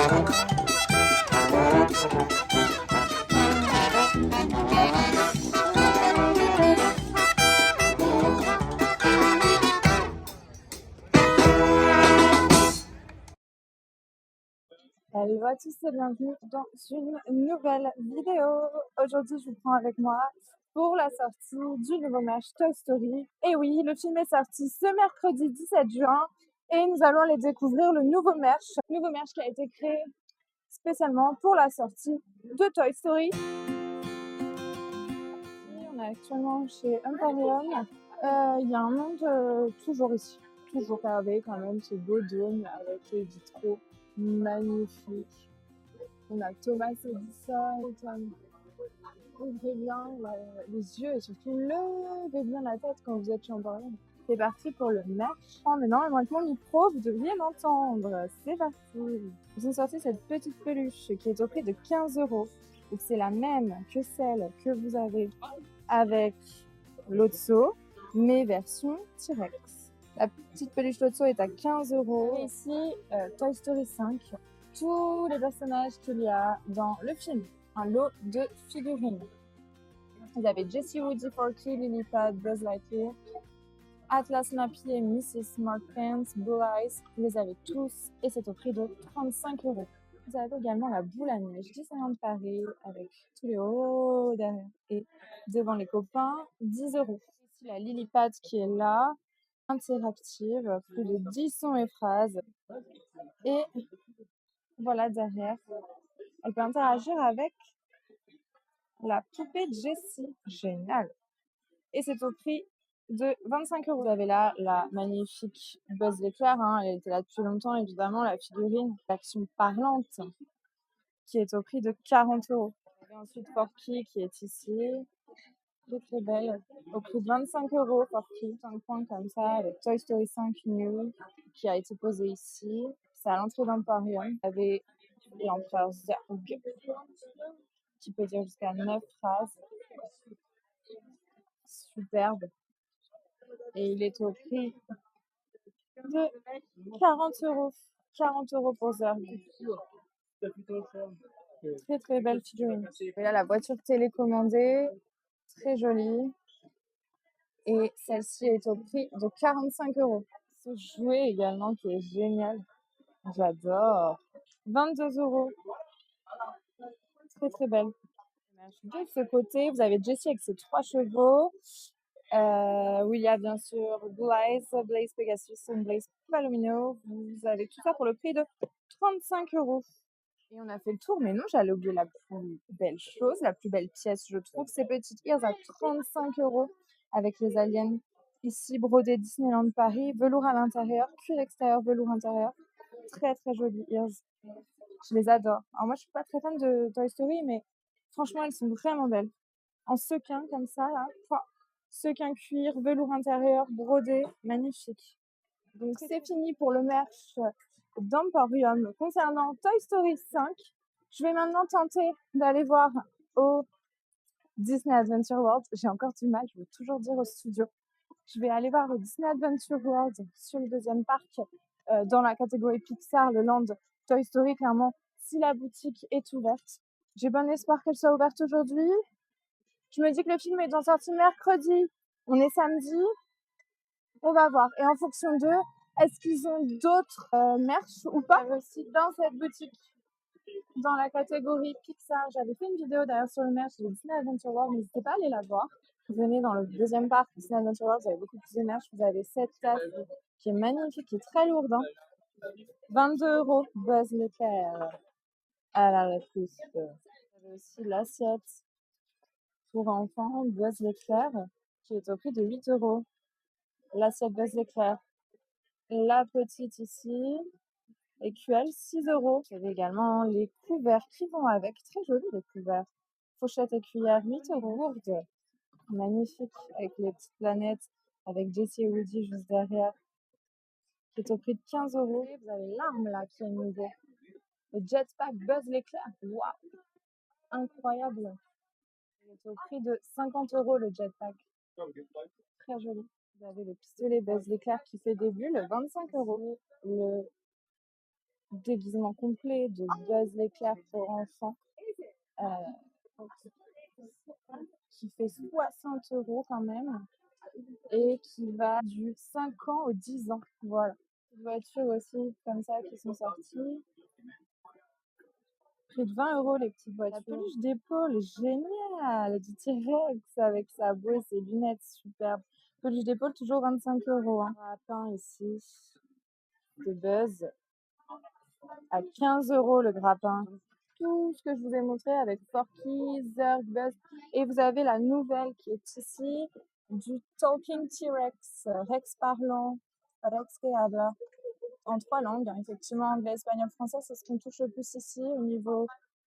Hello à tous et bienvenue dans une nouvelle vidéo. Aujourd'hui, je vous prends avec moi pour la sortie du nouveau merch Toy Story. Et oui, le film est sorti ce mercredi 17 juin et nous allons aller découvrir le nouveau merch qui a été créé spécialement pour la sortie de Toy Story. On est actuellement chez Emporium. Il y a un monde toujours ici, toujours avec quand même ce beau dôme avec les vitraux magnifiques. On a Thomas Edison, ouvrez bien les yeux et surtout levez bien la tête quand vous êtes chez Emporium. C'est parti pour le merch. Oh, mais non, avec mon micro, vous devriez m'entendre. C'est parti. Ils ont sorti cette petite peluche qui est au prix de 15 €. Donc c'est la même que celle que vous avez avec Lotso, mais version T-Rex. La petite peluche Lotso est à 15 €. Et ici, Toy Story 5, tous les personnages qu'il y a dans le film. Un lot de figurines. Vous avez Jessie, Woody, Forky, Lilliput, Buzz Lightyear, Atlas Nappy et Mrs. Smartpants, Blue Eyes. Vous les avez tous et c'est au prix de 35 €. Vous avez également la boule à neige Disneyland Paris avec tous les hauts derrière et devant les copains, 10 €. Ici la Lilliput qui est là, interactive, plus de 10 sons et phrases. Et voilà derrière, elle peut interagir avec la poupée Jessie. Génial. Et c'est au prix de 25 €. Vous avez là la magnifique Buzz l'éclair, elle était là depuis longtemps évidemment, la figurine d'action parlante qui est au prix de 40 €. Et ensuite Forky qui est ici, très belle, au prix de 25 €. Forky, 5 points comme ça avec Toy Story 5 New qui a été posé ici. C'est à l'entrée d'Emporium. Vous avez l'empereur Zurg qui peut dire jusqu'à 9 phrases. Superbe. Et il est au prix de 40 €. 40 € pour Zurg. Très très belle figurine. Et là, la voiture télécommandée, très jolie. Et celle-ci est au prix de 45 €. Ce jouet également qui est génial. J'adore. 22 €. Très très belle. De ce côté, vous avez Jessie avec ses 3 chevaux. Où il y a bien sûr Blaze, Blaze Pegasus et Blaze Palomino. Vous avez tout ça pour le prix de 35 €. Et on a fait le tour, mais non, j'allais oublier la plus belle chose, la plus belle pièce, je trouve. Ces petites ears à 35 € avec les aliens. Ici, brodé Disneyland Paris, velours à l'intérieur, cuir extérieur, velours intérieur. Très très jolies ears. Je les adore. Alors moi, je suis pas très fan de Toy Story, mais franchement, elles sont vraiment belles. En sequin comme ça, là. Sequin cuir, velours intérieur, brodé, magnifique. Donc c'est fini pour le merch d'Emporium concernant Toy Story 5. Je vais maintenant tenter d'aller voir au Disney Adventure World. J'ai encore du mal, je veux toujours dire au studio. Je vais aller voir au Disney Adventure World sur le deuxième parc dans la catégorie Pixar, le Land Toy Story, clairement, si la boutique est ouverte. J'ai bon espoir qu'elle soit ouverte aujourd'hui. Je me dis que le film est en sortie mercredi. On est samedi. On va voir. Et en fonction d'eux, est-ce qu'ils ont d'autres merch ou pas? Aussi dans cette boutique, dans la catégorie Pixar, j'avais fait une vidéo d'ailleurs sur le merch de Disney Adventure World. N'hésitez pas à aller la voir. Venez dans le deuxième parc Disney Adventure World, vous avez beaucoup plus de merch. Vous avez cette tasse qui est magnifique, qui est très lourde. 22 €. Buzz l'éclair à la repousse. Vous avez aussi l'assiette pour enfants Buzz l'éclair qui est au prix de 8 €. L'assiette Buzz l'éclair. La petite ici, écuelle, 6 €. Vous avez également les couverts qui vont avec. Très jolis les couverts. Fourchette et cuillère, 8 €. Lourde. Magnifique. Avec les petites planètes. Avec Jessie et Woody juste derrière. Qui est au prix de 15 €. Et vous avez l'arme là qui est nouveau. Le jetpack Buzz l'éclair. Waouh. Incroyable. Il est au prix de 50 € le jetpack. Très joli. Vous avez le pistolet Buzz l'éclair qui fait des bulles. 25 €. Le déguisement complet de Buzz l'éclair pour enfants qui fait 60 € quand même et qui va du 5 ans au 10 ans. Voilà. Des voitures aussi comme ça qui sont sorties. Près de 20 € les petites voitures. La peluche d'épaule, génial, du T-Rex avec sa boue et ses lunettes, superbe. Peluche d'épaule, toujours 25 €. Hein. Grappin ici, de Buzz, à 15 € le grappin. Tout ce que je vous ai montré avec Forky, Zerg, Buzz. Et vous avez la nouvelle qui est ici, du Talking T-Rex, Rex parlant, Rex que habla. En 3 langues, hein, effectivement, anglais, espagnol, français, c'est ce qui me touche le plus ici au niveau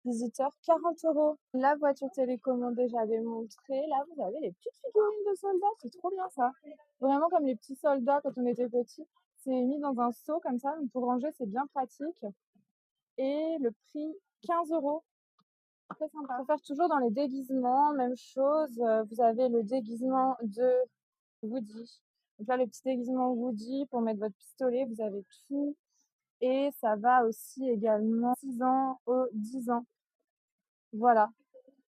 visiteur, 40 €. La voiture télécommandée, j'avais montré. Là, vous avez les petites figurines de soldats, c'est trop bien ça. Vraiment comme les petits soldats quand on était petits. C'est mis dans un seau comme ça, donc pour ranger, c'est bien pratique. Et le prix, 15 €. Très sympa. On peut faire toujours dans les déguisements, même chose. Vous avez le déguisement de Woody. Donc là, le petit déguisement Woody pour mettre votre pistolet, vous avez tout. Et ça va aussi également 6 ans aux 10 ans. Voilà.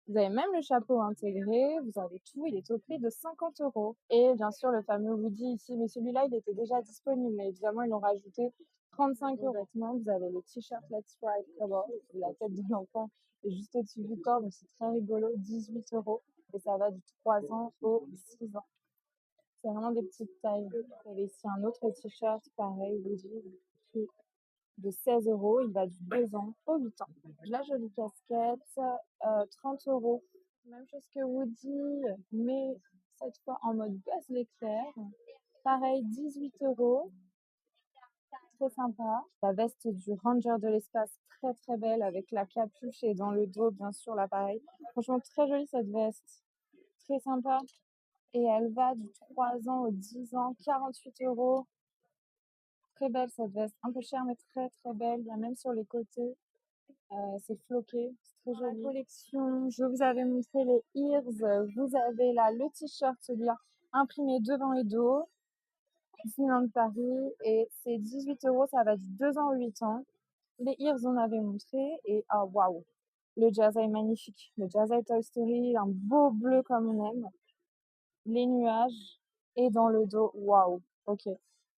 Vous avez même le chapeau intégré, vous avez tout, il est au prix de 50 €. Et bien sûr, le fameux Woody ici, mais celui-là, il était déjà disponible, mais évidemment, ils l'ont rajouté 35 €. Vêtements, vous avez le t-shirt Let's Ride Cowboy, la tête de l'enfant est juste au-dessus du corps, donc c'est très rigolo, 18 €. Et ça va du 3 ans au 6 ans. C'est vraiment des petites tailles. Vous avez ici un autre t-shirt, pareil, Woody, prix de 16 €, il va du 2 ans au 8 ans. La jolie casquette, 30 €. Même chose que Woody, mais cette fois en mode Buzz l'éclair. Pareil, 18 €. Très sympa. La veste du Ranger de l'espace, très très belle avec la capuche et dans le dos, bien sûr, l'appareil. Franchement, très jolie cette veste. Très sympa. Et elle va du 3 ans au 10 ans, 48 €. Très belle cette veste. Un peu chère, mais très très belle. Il y a même sur les côtés. C'est floqué, c'est très joli. La collection, je vous avais montré les ears. Vous avez là le t-shirt, celui-là, imprimé devant et dos. Disneyland Paris. Et c'est 18 €, ça va du 2 ans au 8 ans. Les ears, on avait montré. Et ah, waouh! Le jersey magnifique. Le jersey Toy Story, un beau bleu comme on aime. Les nuages. Et dans le dos, waouh! Ok.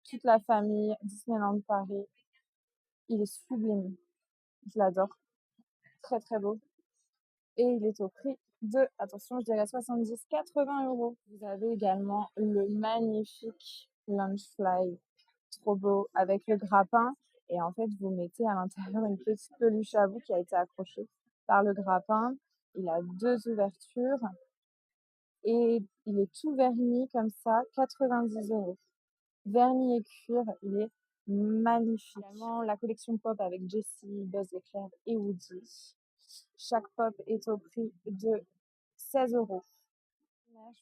Toute la famille, Disneyland Paris. Il est sublime. Je l'adore. Très très beau. Et il est au prix de, attention, je dirais 70-80 €. Vous avez également le magnifique Lunchfly, trop beau, avec le grappin. Et en fait, vous mettez à l'intérieur une petite peluche à vous qui a été accrochée par le grappin. Il a 2 ouvertures et il est tout verni comme ça, 90 €. Vernis et cuir, il est magnifique. Également, la collection pop avec Jessie, Buzz l'éclair et Woody. Chaque pop est au prix de 16 €.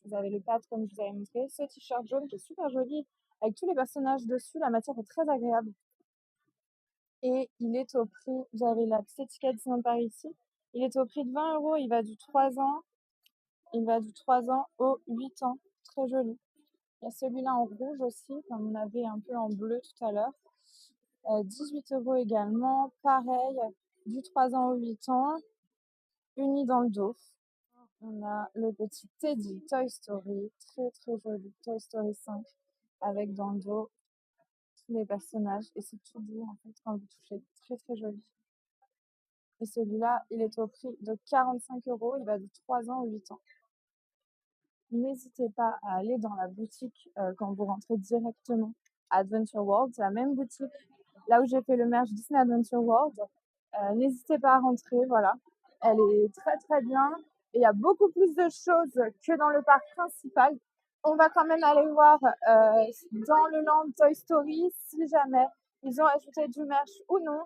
Vous avez le pad comme je vous avais montré, ce t-shirt jaune qui est super joli avec tous les personnages dessus. La matière est très agréable. Et il est au prix, vous avez la petite étiquette Disneyland Paris ici. Il est au prix de 20 €. Il va du 3 ans. Il va du 3 ans au 8 ans. Très joli. Il y a celui-là en rouge aussi, comme on avait un peu en bleu tout à l'heure. 18 € également. Pareil, du 3 ans au 8 ans. Uni dans le dos. On a le petit Teddy Toy Story, très très joli, Toy Story 5, avec dans le dos tous les personnages et c'est tout doux en fait quand vous touchez, très très joli. Et celui-là, il est au prix de 45 €, il va de 3 ans au 8 ans. N'hésitez pas à aller dans la boutique quand vous rentrez directement à Adventure World, c'est la même boutique là où j'ai fait le merge Disney Adventure World. N'hésitez pas à rentrer, voilà. Elle est très très bien et il y a beaucoup plus de choses que dans le parc principal. On va quand même aller voir dans le land Toy Story si jamais ils ont ajouté du merch ou non.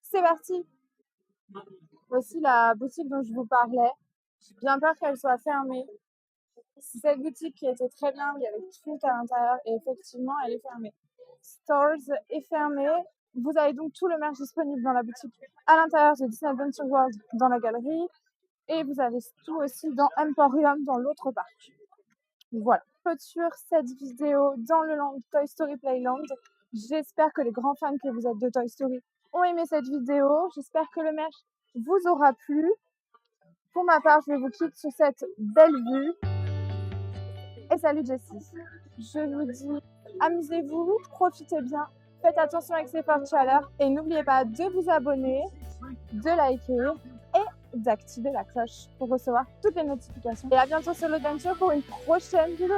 C'est parti. Voici la boutique dont je vous parlais. J'ai bien peur qu'elle soit fermée. C'est cette boutique qui était très bien, il y avait tout à l'intérieur et effectivement elle est fermée. Stores est fermé. Vous avez donc tout le merch disponible dans la boutique à l'intérieur de Disney Adventure World dans la galerie et vous avez tout aussi dans Emporium dans l'autre parc. Voilà. Clôture cette vidéo dans le land Toy Story Playland. J'espère que les grands fans que vous êtes de Toy Story ont aimé cette vidéo. J'espère que le merch vous aura plu. Pour ma part, je vous quitte sur cette belle vue. Et salut Jessie. Je vous dis, amusez-vous, profitez bien, faites attention avec ces fortes chaleurs et n'oubliez pas de vous abonner, de liker et d'activer la cloche pour recevoir toutes les notifications. Et à bientôt sur l'Adventure pour une prochaine vidéo.